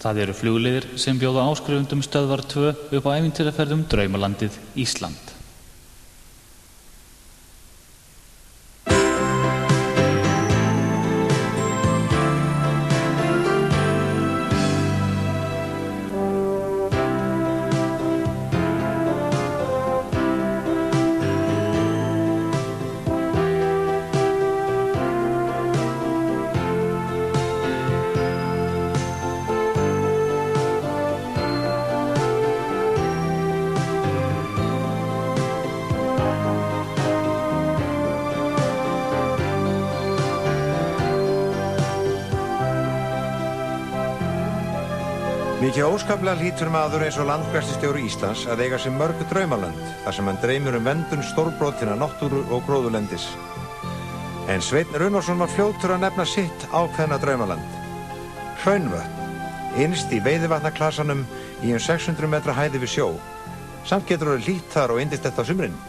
Það eru flugleiðir sem bjóða áskrifendum Stöðvar 2 upp á ævintýraferð Draumalandið Ísland. Mikið óskaplega hlýtur maður eins og landgræðslustjóri Íslands að eiga sér mörg draumalönd þar sem hann dreymir verndun stórbrotinna náttúru og gróðurlendis. En Sveinn Runnarsson var fljótur að nefna sitt ákveðna draumaland. Hraunvötn, innst í veiðivatnaklasanum í 600 metra hæð yfir sjó. Samt getur orðið hlýtt þar og yndislegt á sumrin.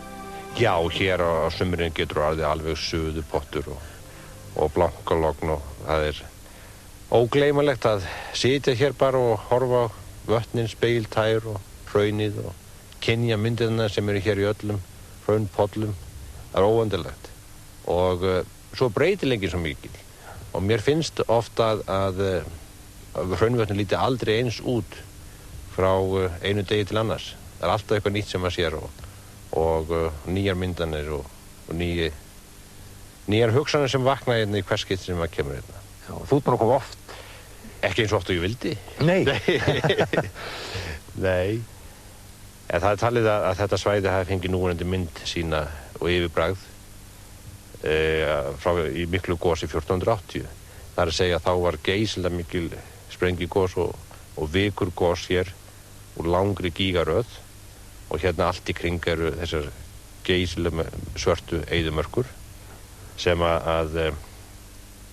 Já, hér á sumrin getur orðið alveg suðupottur og blankalogn og það er ógleymanlegt að sitja hér bara og horfa á vötnin, spegiltær og hraunið og kynja myndirna sem eru hér í öllum hraunpollum. Það er óendilegt. Og svo breytilengin svo mikil. Og mér finnst ofta að hraunvötnin líti aldrei eins út frá einu degi til annars. Það er alltaf eitthvað nýtt sem maður sér og nýjar myndanir og nýjar hugsanir sem vakna hérna í hvers skipti sem maður kemur hérna. Já, þú ert búin að koma oft. Ekki eins og oft og ég vildi. Nei. Nei. En það er talið að þetta svæði hafi fengið núverandi mynd sína og yfirbragð í miklu gosi 1480. Það er að segja að þá var geysilega mikil sprengigos og vikur gos hér úr langri gígaröð og hérna allt í kring eru þessar geysilega svörtu eyðimörkur sem að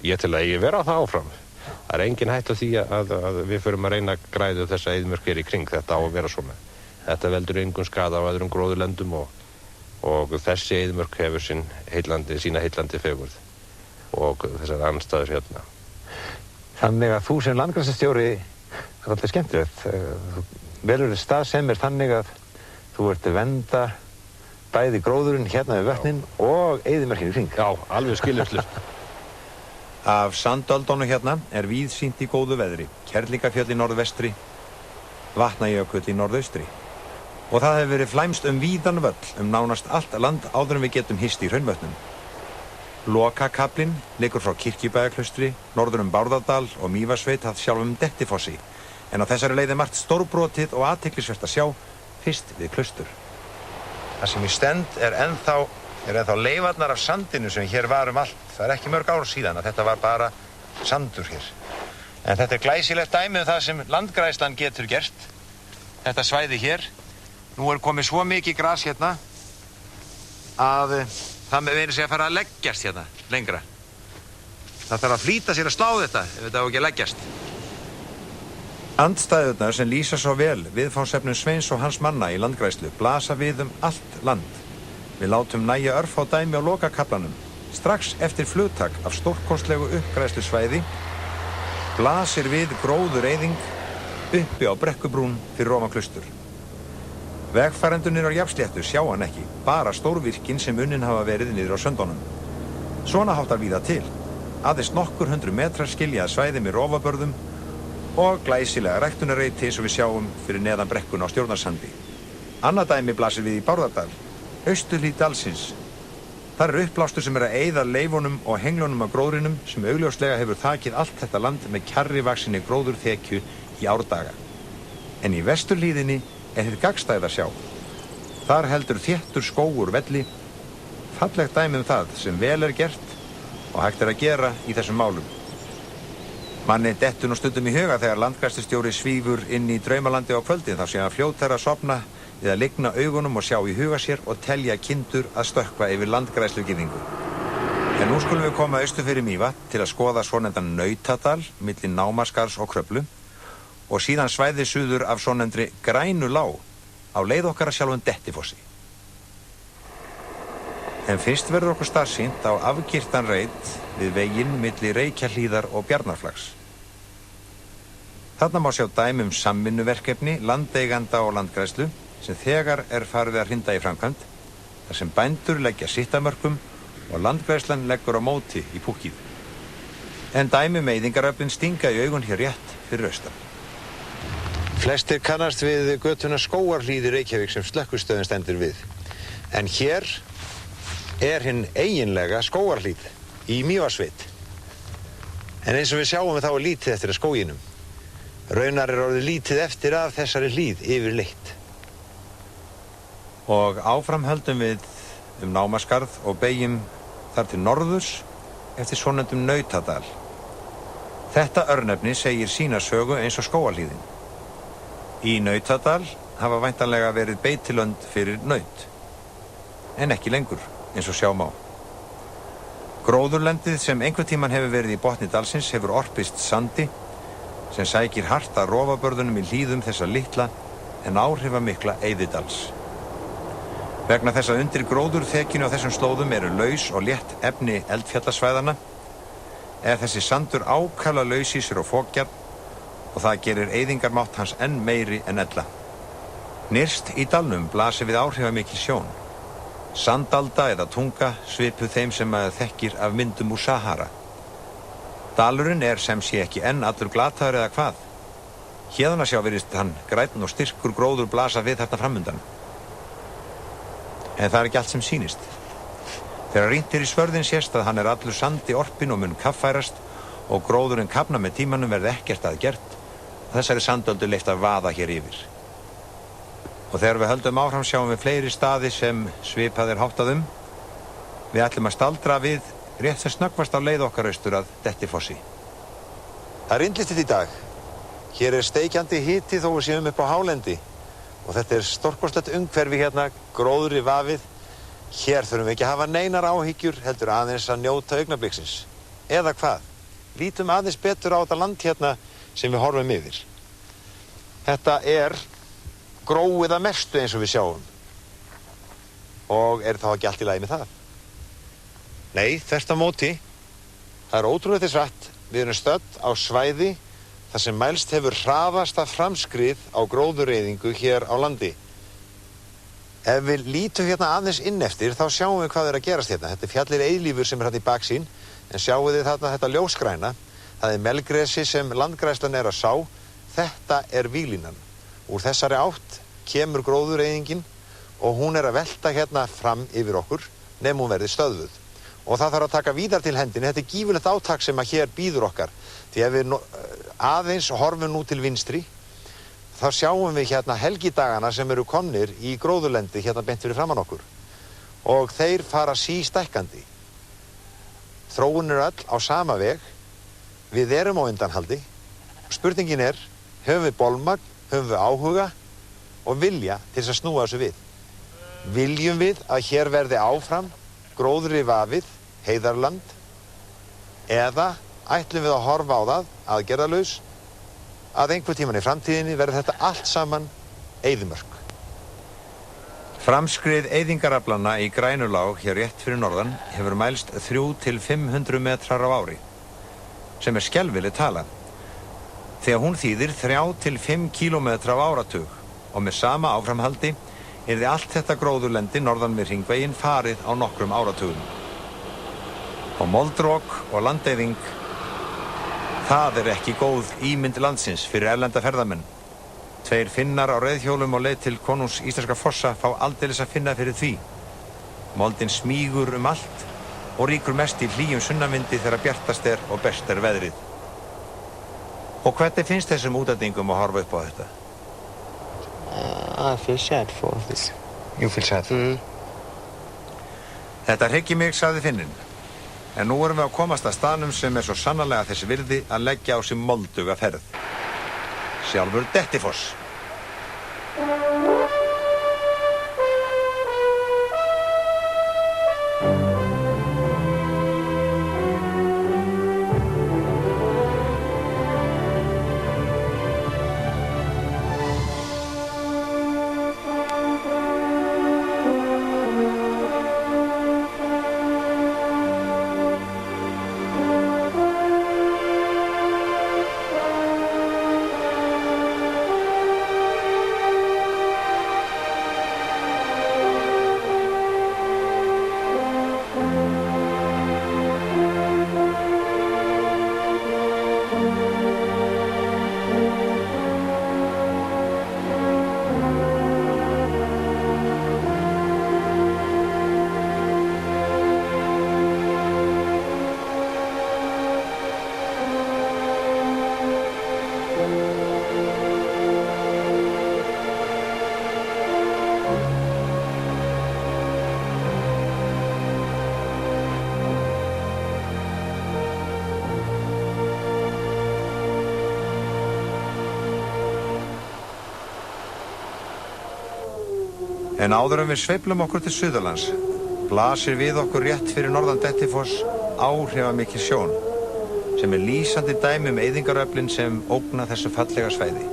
ég til að eigi vera á það áfram. Það er engin hætt á því að við förum að reyna að græða þessa eyðimörk hér í kring. Þetta á að vera svona. Þetta veldur engum skaða á öðrum gróðurlendum og þessi eyðimörk hefur sína heillandi fegurð og þessar andstæður hérna. Þannig að þú sem landgræðslustjóri er alltaf skemmtilegt. Velur stað sem er þannig að þú ert að vernda bæði gróðurinn hérna við vötnin og eyðimörkin í kring. Já, alveg skiljarslut. Af sandöldunum hérna er víðsýnt í góðu veðri, Kerlingafjöll í norðvestri, Vatnajökull í norðaustri. Og það hefur verið flæmst víðan völl nánast allt land áður en við getum hist í Hraunvötnum. Lokakaflinn liggur frá Kirkjubæjarklaustri, norður Bárðardal og Mývatnssveit að sjálfum Dettifossi, en á þessari leið er margt stórbrotið og athyglisvert að sjá fyrst við klaustur. Það sem í stend er ennþá leifarnar af sandinu sem hér var allt. Það er ekki mörg ár síðan að þetta var bara sandur hér. En þetta er glæsilegt dæmi það sem landgræðslan getur gert. Þetta svæði hér. Nú er komið svo mikið gras hérna að það með verið sig að fara að leggjast hérna lengra. Það þarf að flýta sér að slá þetta ef þetta á ekki að leggjast. Andstæðurnar sem lýsa svo vel viðfangsefnum Sveins og hans manna í landgræðslu blasa við allt land. Við látum nægja örfá dæmi á lokakaflanum. Strax eftir flugtak af stórkostlegu uppgræðslusvæði blasir við gróður eyðing uppi á Brekkubrún fyrir ofan klaustur. Vegfarendurnir á Jafnsléttu sjá hann ekki, bara stórvirkin sem unnin hafa verið niður á söndunum. Svona háttar víða til. Aðeins nokkur hundruð metrar skilja svæði með rofabörðum og glæsilega ræktunarreiti eins og við sjáum fyrir neðan brekkuna á Stjórnarsandi. Annað dæmi blasir við í Bárðardal, austurhlíð dalsins. Þar er uppblástur sem er að eyða leifunum og henglunum af gróðrinum sem augljóslega hefur þakið allt þetta land með kjarrivaksinni gróðurþekju í árdaga. En í vesturhlíðinni er hið gagnstæða sjá. Þar heldur þéttur skógur velli, fallegt dæmi það sem vel er gert og hægt er að gera í þessum málum. Manni dettur nú stundum í huga þegar landgræðslustjóri svífur inn í Draumalandi á kvöldin þá sé hann fljótari að sofna við að lygna augunum og sjá í huga sér og telja kindur að stökkva yfir landgræðslugirðingu. En nú skulum við koma austur fyrir Mývatn til að skoða svonefndan Nautadal milli Námaskarðs og Kröflu og síðan svæði suður af svonefndri Grænulág á leið okkar að sjálfum Dettifossi. En fyrst verður okkur staðsýnt á afgirtan reit við veginn milli Reykjahlíðar og Bjarnarflags. Þarna má sjá dæmi samvinnuverkefni, landeiganda og landgræðslu sem þegar farið að hrinda í framkvæmd, þar sem bændur leggja sitt af mörkum og landgræðslan leggur á móti í púkkið. En dæmi eyðingaröflin stinga í augun hér rétt fyrir austan. Flestir kannast við götuna Skógarhlíð í Reykjavík sem slökkvistöðin stendur við. En hér hinn eiginlega Skógarhlíð í Mývatnssveit. En eins og við sjáum þá lítið eftir að skóginum. Raunar orðið lítið eftir af þessari hlíð yfirleitt. Og áfram höldum við Námaskarð og beygjum þar til norðurs eftir svonefndum Nautadal. Þetta örnefni segir sína sögu eins og Skógarhlíðin. Í Nautadal hafa væntanlega verið beitilönd fyrir naut, en ekki lengur, eins og sjá má. Gróðurlendið sem einhvern tímann hefur verið í botni dalsins hefur orpist sandi sem sækir hart að rofabörðunum í hlíðum þessa litla en áhrifamikla eyðidals. Vegna þess að undir gróðurþekjunni á þessum slóðum eru laus og létt efni eldfjallasvæðanna þessi sandur ákaflega laus í sér og fokgjarn og það gerir eyðingarmátt hans enn meiri en ella. Nyrst í dalnum blasir við áhrifamikil sjón. Sandalda eða tunga svipuð þeim sem maður þekkir af myndum úr Sahara. Dalurinn sem sé ekki enn allur glataður eða hvað. Héðan að sjá virðist hann grænn og styrkur gróður blasa við þarna framundan. En það ekki allt sem sýnist. Þegar rýnt í svörðin sést að hann allur sandi orpinn og mun kaffærast og gróðurinn kafna með tímanum verði ekkert að gert og þessari sandöldu leyft að vaða hér yfir. Og þegar við höldum áfram sjáum við fleiri staði sem svipað háttað Við ætlum að staldra við rétt sem snöggvast á leið okkar austur að Dettifossi. Það rindlist í dag. Hér steikjandi hiti þó við séum upp á hálendi og þetta stórkostlegt umhverfi hérna, gróðri vafið. Hér þurfum við ekki að hafa neinar áhyggjur, heldur aðeins að njóta augnabliksins. Eða hvað? Lítum aðeins betur á þetta land hérna sem við horfum yfir. Þetta gróið að mestu eins og við sjáum. Og þá ekki allt í lagi með það? Nei, þvert á móti. Það ótrúlega þess rætt. Við erum stödd á svæði þar sem mælst hefur hraðasta framskrið á gróðureyðingu hér á landi. Ef við lítum hérna aðeins inn eftir, þá sjáum við hvað að gerast hérna. Þetta fjallir eilífur sem hérna í baksýn, en sjáum við þarna þetta ljósgræna. Það melgresi sem landgræðslan að sá. Þetta víglínan. Úr þessari átt kemur gróðureyðingin og hún að velta hérna fram yfir okkur, nema hún verði stöðvuð. Og það þarf að taka víðar til hendinni. Þetta gífurlegt átak sem hér býður okkar. Því ef við aðeins horfum nú til vinstri, þá sjáum við hérna helgidagana sem eru komnir í gróðurlendi hérna beint fyrir framan okkur. Og þeir fara sístækkandi. Þróun öll á sama veg. Við erum á undanhaldi. Spurningin höfum við bolmagn, höfum við áhuga og vilja til þess að snúa þessu við. Viljum við að hér verði áfram gróðri vafið, heiðarland, eða ætlum við að horfa á það, aðgerðalaus, að einhver tíman í framtíðinni verði þetta allt saman eyðimörk. Framskrið eyðingaraflanna í Grænulág hér rétt fyrir norðan hefur mælst 300 til 500 metrar á ári, sem skelfileg tala. Þegar hún þýðir 3 til 5 kílómetra á áratug og með sama áframhaldi yrði allt þetta gróðurlendi norðan við hringveginn farið á nokkrum áratugum. Og moldrok og landeyðing, það ekki góð ímynd landsins fyrir erlenda ferðamenn. 2 Finnar á reiðhjólum og leið til konungs íslenska fossa fá aldeilis að finna fyrir því. Moldin smýgur allt og ríkur mest í hlýjum sunnanvindi þegar bjartast og best veðrið. Og hvernig finnst þessum útlendingum að horfa upp á þetta? I feel sad for this. You feel sad? Þetta hryggir mig, sagði Finninn. En nú erum við að komast að staðnum sem svo sannarlega þess virði að leggja á sig molduga ferð. Sjálfur Dettifoss. En áður en við sveiflum okkur til Suðurlands, blasir við okkur rétt fyrir norðan Dettifoss áhrifamikil sjón, sem lýsandi dæmi eyðingaröflin sem ógna þessu fallega svæði.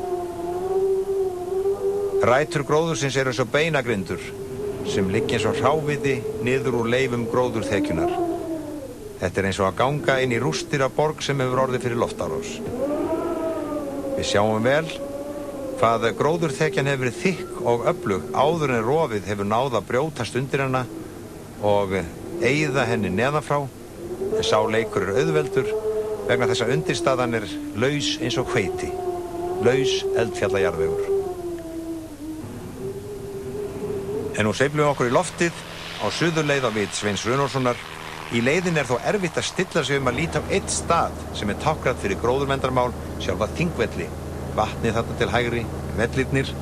Rætur gróðursins eru svo beinagrindur, sem liggja eins og hráviði niður úr leifum gróðurþekjunnar. Þetta eins og að ganga inn í rústir af borg sem hefur orðið fyrir loftárás. Við sjáum vel hvað gróðurþekjan hefur verið þykk og öflug áður en rofið hefur náð að brjótast undir hana og eyða henni neðanfrá, en sá leikur auðveldur vegna þess að undirstaðan laus eins og hveiti, laus eldfjallajarðvegur. En nú sveiflum við okkur í loftið á suðurleið á vit Sveins Runólfssonar. Í leiðin þó erfitt að stilla sig að líta á einn stað sem táknað fyrir gróðurverndarmál, sjálfa Þingvelli. Vatnið þarna til hægri, vellirnir.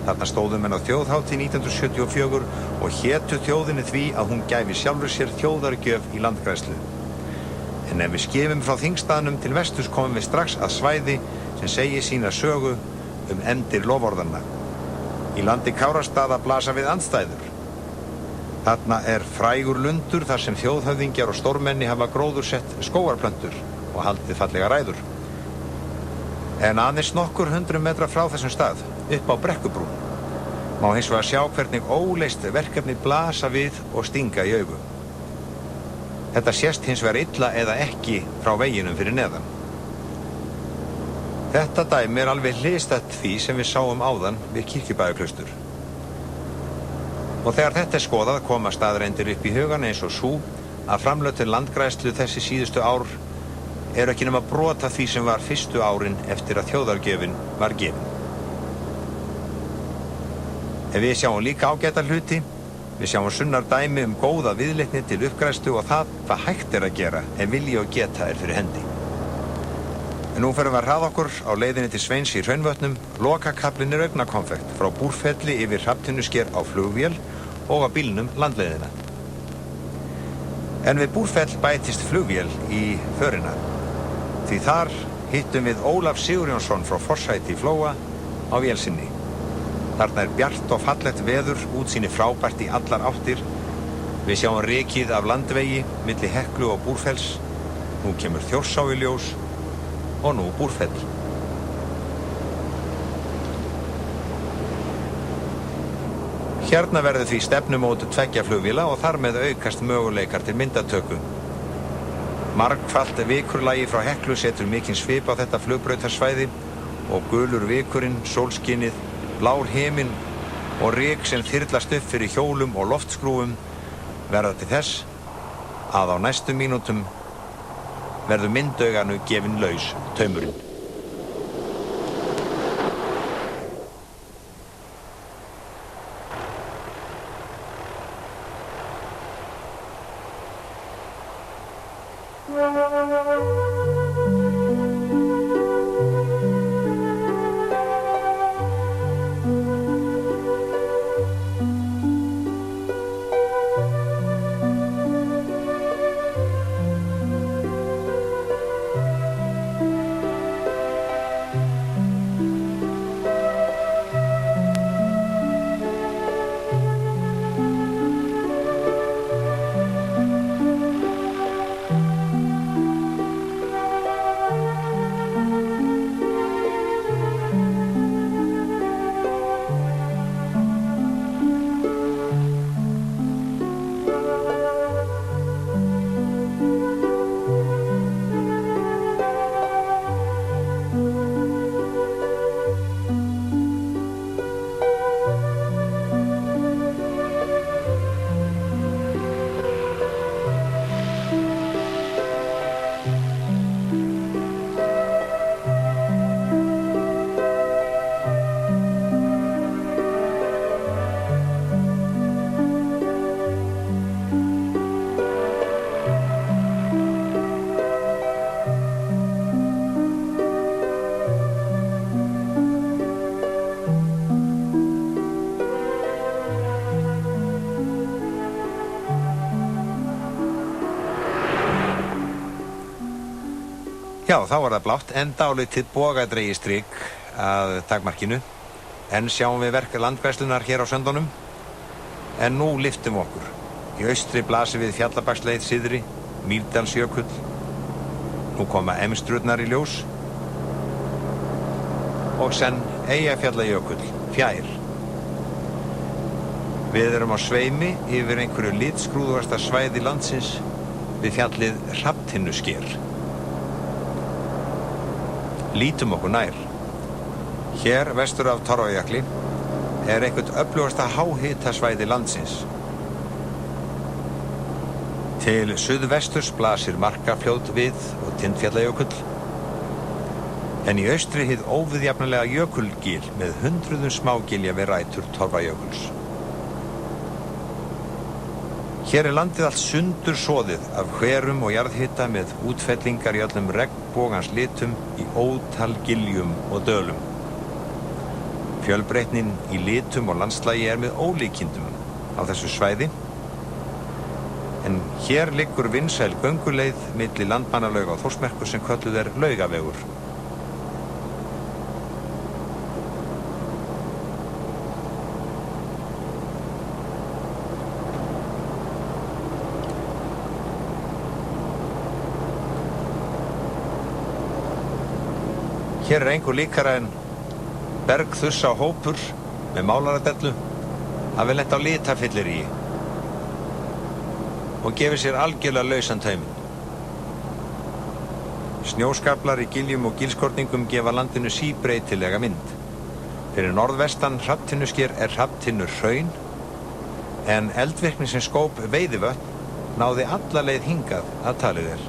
Þarna stóðu menn á þjóðhátíð 1974 og hétu þjóðinni því að hún gæfi sjálfur sér þjóðargjöf í landgræðslu. En ef við skefum frá Þingstaðnum til vesturs komum við strax að svæði sem segir sína sögu endir loforðanna. Í landi Kárastaða blasa við andstæður. Þarna frægur lundur þar sem þjóðhöfðingjar og stórmenni hafa gróðursett skógarplöntur og haldið fallega ræður. En aðeins nokkur 100 metra frá þessum stað, upp á Brekkubrú, má hins vegar sjá hvernig óleyst verkefni blasa við og stinga í augu. Þetta sést hins vegar illa eða ekki frá veginum fyrir neðan. Þetta dæmi alveg hliðstætt því sem við sáum áðan við Kirkjubæjarklaustur. Og þegar þetta skoðað koma staðreyndir upp í hugan eins og sú að framlög til landgræðslu þessi síðustu ár ekki nema brot af því sem var fyrstu árin eftir að þjóðargjöfin var gefin. En við sjáum líka ágæta hluti, við sjáum sunnar dæmi góða viðleitni til uppgræðslu og það hvað hægt að gera ef vilji og geta fyrir hendi. En nú ferum við að hraða okkur á leiðinni til Sveins í Hraunvötnum. Lokakaflinn augnakonfekt frá Búrfelli yfir Hrafntinnusker á flugvél og á bílnum landleiðina. En við Búrfell bætist flugvél í förina. Því þar hittum við Ólaf Sigurjónsson frá Forsæti í Flóa á vél sinni. Þarna bjart og fallegt veður, útsýni frábært í allar áttir. Við sjáum rekið af landvegi milli Heklu og Búrfells. Nú kemur Þjórsá í ljós og nú Búrfell. Hérna verður því stefnumót tveggja flugvéla og þar með aukast möguleikar til myndatöku. Margfalt vikurlagi frá Heklu setur mikinn svip á þetta flugbrautarsvæði og gulur vikurinn, sólskinnið, blár himinn og ryk sem þyrlast upp fyrir hjólum og loftskrúfum verða til þess að á næstu mínútum verður myndauganu gefin laus taumurinn. Já, þá var það blátt en dálítið bogadregistrik að takmarkinu. En sjáum við verk landgræðslunnar hér á söndunum. En nú lyftum okkur. Í austri blasir við Fjallabaksleið syðri, Mýrdalsjökull. Nú koma Emstrurnar í ljós. Og senn Eyjafjallajökull, fjær. Við erum á sveimi yfir einhverju litskrúðugasta svæði landsins við fjallið Hrafntinnusker. Lítum okkur nær. Hér vestur af Torfajökli er eitthvað öflugasta háhitasvæði landsins. Til suðvesturs blasir Markarfljót við og Tindfjallajökull, en í austri hið óviðjafnalega jökulgil með hundruðum smágilja við rætur Torfajökuls. Hér er landið allt sundur soðið af hverum og jarðhita með útfellingar í öllum regnbogans litum í ótal giljum og dölum. Fjölbreytnin í litum og landslagi er með ólíkindum á þessu svæði, en hér liggur vinsæl gönguleið milli Landmannalauga og Þórsmerkur sem kölluð er Laugavegur. Hér er engu líkara en bergþussa hópur með málaradellu hafi lent á litafylliríi og gefið sér algjörlega lausan tauminn. Snjóskaflar í giljum og gilskorningum gefa landinu síbreytilega mynd. Fyrir norðvestan Hrafntinnusker er Hrafntinnurhraun, en eldvirkni sem skóp Veiðivötn náði alla leið hingað að talið er.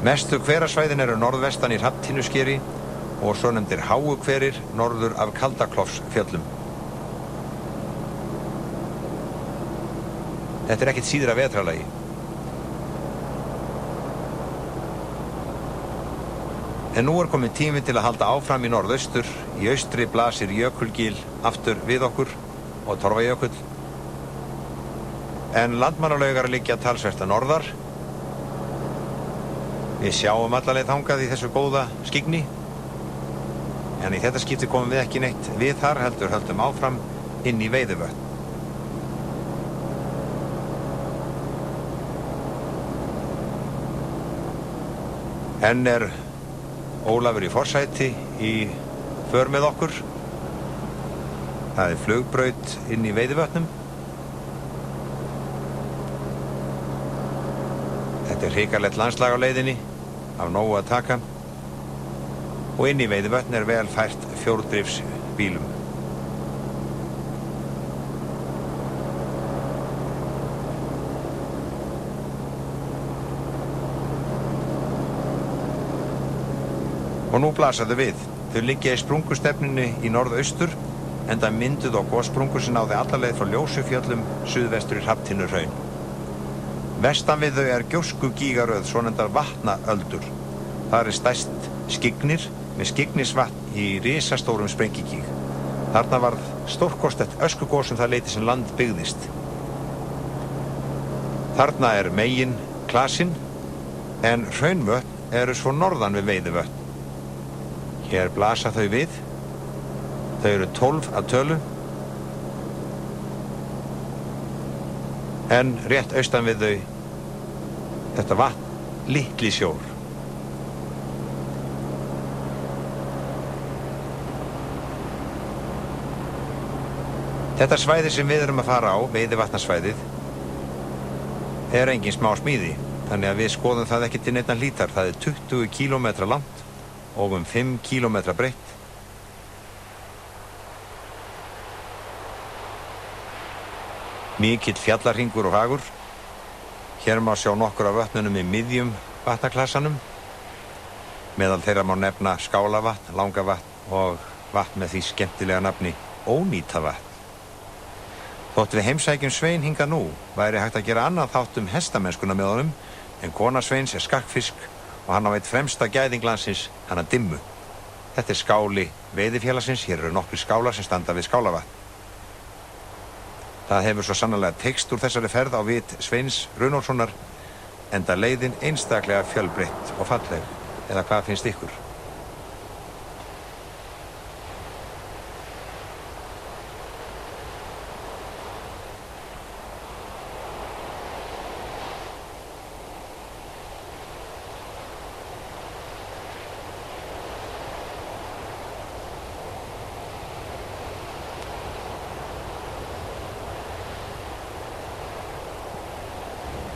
Mestu hverasvæðin eru norðvestan í Hrafntinnuskeri og svo nefndir háu hverir norður af Kaldaklofsfjöllum. Þetta er ekkert síður af vetrarlagi. En nú er komin tími til að halda áfram í norðaustur. Í austri blasir Jökulgil aftur við okkur og Torfajökull. En Landmannalaugar liggja talsvert að norðar. Við sjáum alla leið þangað í þessu góða skyggni. En í þetta skipti komum við ekki neitt við þar, heldur höldum áfram inn í Veiðivötn. Enn er Ólafur í forsæti í för með okkur. Það er flugbraut inn í Veiðivötnum. Þetta er hrikalegt landslag á leiðinni, af nógu að taka. Og inn í Veiðivötn er vel fært fjórdrifsbílum. Og nú blasa þau við. Þau liggja í sprungustefnunni í norðaustur, enda mynduð og gossprungur sem náði alla leið frá Ljósufjöllum suðvestur í Hrafntinnuhraun. Vestan við þau er gjóskugígaröð svonefndar vatnaöldur. Þar er stærst Skyggnir með Skyggnisvatn í risastórum sprengigíg. Þarna varð stórkostlegt öskugos það leyti sem land byggðist. Þarna er megin klasinn, en hraunvötn eru svo norðan við Veiðivötn. Hér blasa þau við. Þau eru 12 að tölu. En rétt austan við þau þetta vatn, Litli sjór. Þetta svæði sem við erum að fara á, Veiðivatnasvæðið, er engin smá smíði, þannig að við skoðum það ekki til neinna hlítar. Það er 20 kílómetra langt og 5 kílómetra breitt. Mikill fjallarhringur og fagur. Hér má sjá nokkur af vötnunum í miðjum vatnaklassanum. Meðal þeirra má nefna Skálavatn, Langavatn og vatn með því skemmtilega nafni Ónýtavatn. Þótt við heimsækjum Svein hingað nú, væri hægt að gera annað þátt hestamennskuna með honum, en kona Sveins er skakkfisk og hann á eitt fremsta gæðing landsins, hana Dimmu. Þetta er skáli Veiðifélagsins. Hér eru nokkrir skálar sem standa við Skálavatn. Það hefur svo sannarlega teikst úr þessari ferð á vit Sveins Runólfssonar, enda leiðin einstaklega fjölbreytt og falleg. Eða hvað finnst ykkur?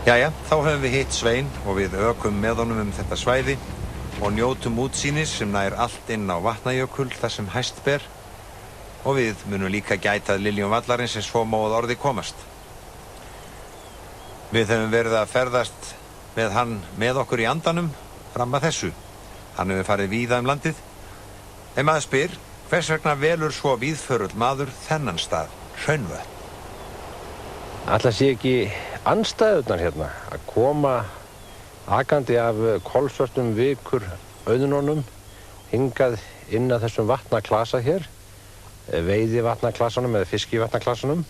Jæja, þá höfum við hitt Svein og við ökum með honum þetta svæði og njótum útsýnis sem nær allt inn á Vatnajökul þar sem hæst ber og við munum líka gæta liljum vallarins sem svo má að orði komast. Við höfum verið að ferðast með hann með okkur í andanum fram að þessu. Hann hefur farið víða landið. En maður spyr, hvers vegna velur svo víðförull maður þennan stað, Hraunvötn? Ætli sé ekki andstæðurnar hérna að koma akandi af kolsvörtum vikur auðnunum hingað inn að þessum vatnaklasa hér, veiði vatnaklasanum eða fiski vatnaklasanum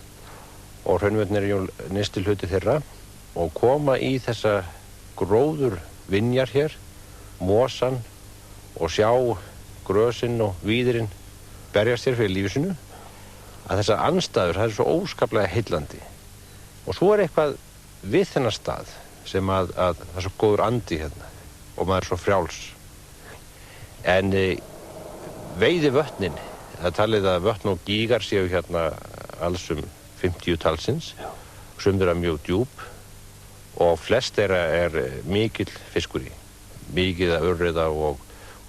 og Hraunvötn jú nyrsti hluti þeirra og koma í þessa gróður vinjar hér, mosan og sjá grösinn og víðirinn berjast hér fyrir lífi sínu að þessar andstæður, það er svo óskaplega heillandi. Og svo er eitthvað við þennan stað sem að það er svo góður andi hérna og maður er svo frjáls. En veiði vötnin, það talið að vötn og gígar séu hérna alls 50 talsins, sum þeirra mjög djúp og flest þeirra er mikill fiskur í, mikið að urriða og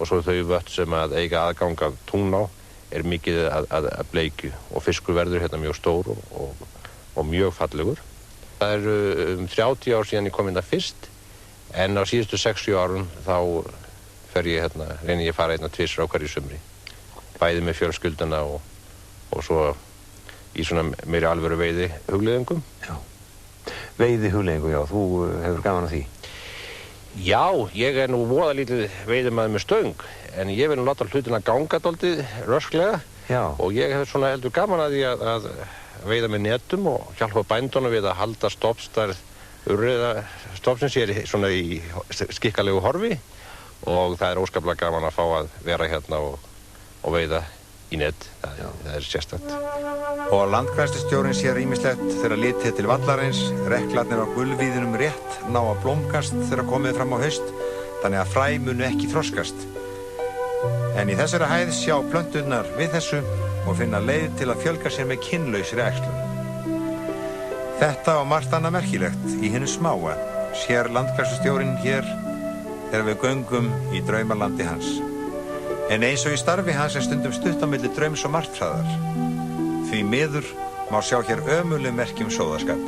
svo þau vötn sem að eiga aðgang af Tungná er mikið að bleikju og fiskur verður hérna mjög stór og mjög fallegur. Það eru 30 ár síðan ég kom hérna fyrst en á síðustu 60 árum þá reyni ég að fara hérna tvisvar á hverju sumri. Bæði með fjölskylduna og svo í svona meiri alvöru veiði hugleiðingum. Já. Veiði hugleiðingum, já, þú hefur gaman af því. Já, ég er nú voða lítið veiðimaður með stöng en ég vil nú láta hlutina ganga dálítið rösklega. Já. Og ég hef svona heldur gaman að því að veiða með netum og hjálpa bændunum við að halda stofnstærð urriðastofnsins hér svona í skikkalegu horfi og það er óskaplega gaman að fá að vera hérna og veiða í net. Það er sérstakt. Og landgræðslustjórinn sér ýmislegt þegar litið til vallarins, reklarnir á gulvíðinum rétt ná að blómgast þegar komið fram á haust, þannig að fræ munu ekki þroskast. En í þessari hæð sjá plönturnar við þessu og finna leið til að fjölga sér með kynlausri æxlun. Þetta og margt annað merkilegt í hinu smáa sér landgræðslustjórinn hér þegar við göngum í draumalandi hans. En eins og í starfi hans er stundum stutt á milli draums og martraðar. Því miður má sjá hér ömurleg merki sóðaskap.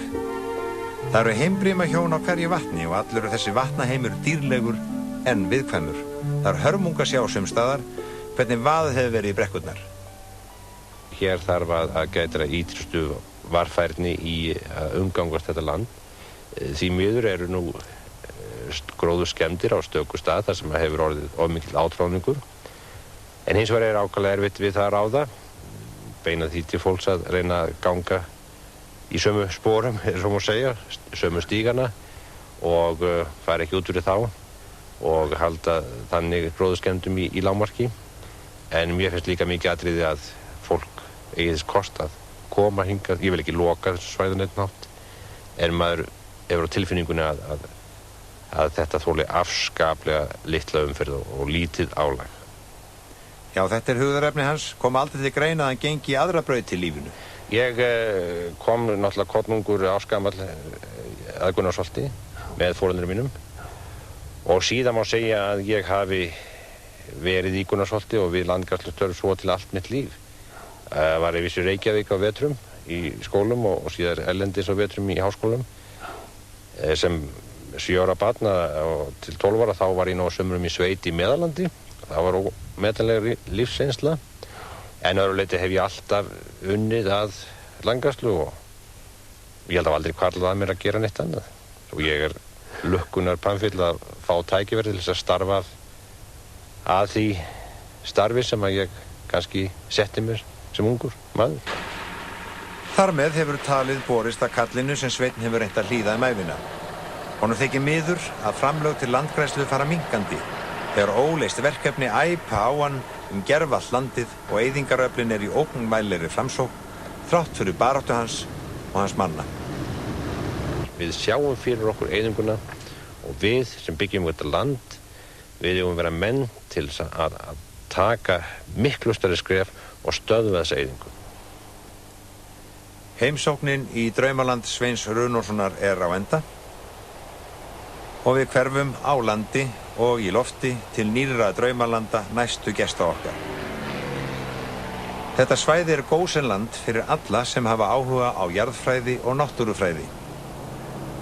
Það eru heimbríma hjón á hverju vatni og allur þessi vatnaheimur dýrlegur en viðkvæmur. Það er hörmung að sjá sumstaðar hvernig vaðið hefur verið í brekkurnar. Hér þarf að gæta ýtrustu varfærni í að umgangast þetta land. Því miður eru nú gróður skemmdir á stöku stað þar sem hefur orðið of mikill átráningur. En hins vegar er ákaflega erfitt við það að ráða, beina því til fólks að reyna að ganga í sömu sporum, svo má segja, sömu stígana og fara ekki út fyrir þá og halda þannig gróðurskemmdum í lágmarki. En mér finnst líka mikið atriði að fólk eigi þess kost að koma hingað. Ég vil ekki loka þessu svæðinu einn nátt, en maður hefur á tilfinningunni að þetta þoli afskaplega litla umferð og lítið álag. Já, þetta er hugðarefni hans. Kom aldrei til greina að hann gengi í aðra braut til lífinu? Ég kom náttúrulega kornungur áskamall að Gunnarsholti með foreldrum mínum og síðan má segja að ég hafi verið í Gunnarsholti og við landgræðslustörf svo til allt mitt líf. Var ég vissi Reykjavík á vetrum í skólum og síðar erlendis á vetrum í háskólum sem 7 ára barn og til 12 ára þá var ég nú á sumrum í sveit í Meðallandi. Það var ómetanleg lífsreynsla en öðru leyti hef ég alltaf unnið að landgræðslu og ég held að aldrei hvarflað að mér að gera neitt annað. Og ég er lukkunar pannfyll að fá tækifæri til þess að starfa að því starfi sem að ég kannski setti mér sem ungur maður. Þar með hefur talið borist að kallinu sem Sveinn hefur reynt að hlýða ævina. Honum þykir miður að framlög til landgræðslu fara minnkandi þegar óleyst verkefni æpa á hann gervallt landið og eyðingaröflin í ógnvænlegri framsókn þrátt fyrir baráttu hans og hans manna. Við sjáum fyrir okkur eyðinguna og við sem byggjum þetta land, við eigum vera menn til að taka miklu stærri skref og stöðva þessa eyðingu. Heimsóknin í draumaland Sveins Runólfssonar er á enda. Og við hverfum á landi og í lofti til nýrra draumalanda næstu gesta okkar. Þetta svæði gósenland fyrir alla sem hafa áhuga á jarðfræði og náttúrufræði.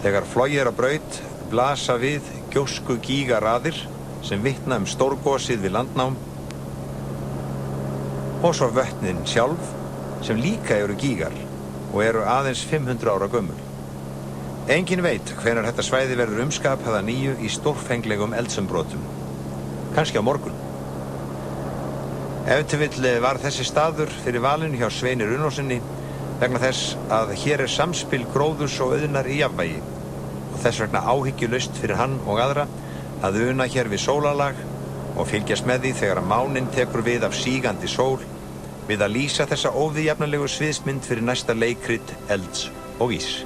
Þegar flogið á braut blasa við gjósku gígaraðir sem vitna stórgosið við landnám og svo vötnin sjálf sem líka eru gígar og eru aðeins 500 ára gömul. Enginn veit hvenær þetta svæði verður umskapað að nýju í stórfenglegum eldsumbrotum. Kannski á morgun. Ef til vill var þessi staður fyrir valinu hjá Sveini Runólfssyni vegna þess að hér samspil gróðurs og auðnar í jafnvægi og þess vegna áhyggjulaust fyrir hann og aðra að una hér við sólarlag og fylgjast með því þegar máninn tekur við af sígandi sól við að lýsa þessa óviðjafnanlegu sviðsmynd fyrir næsta leikrit elds og ís.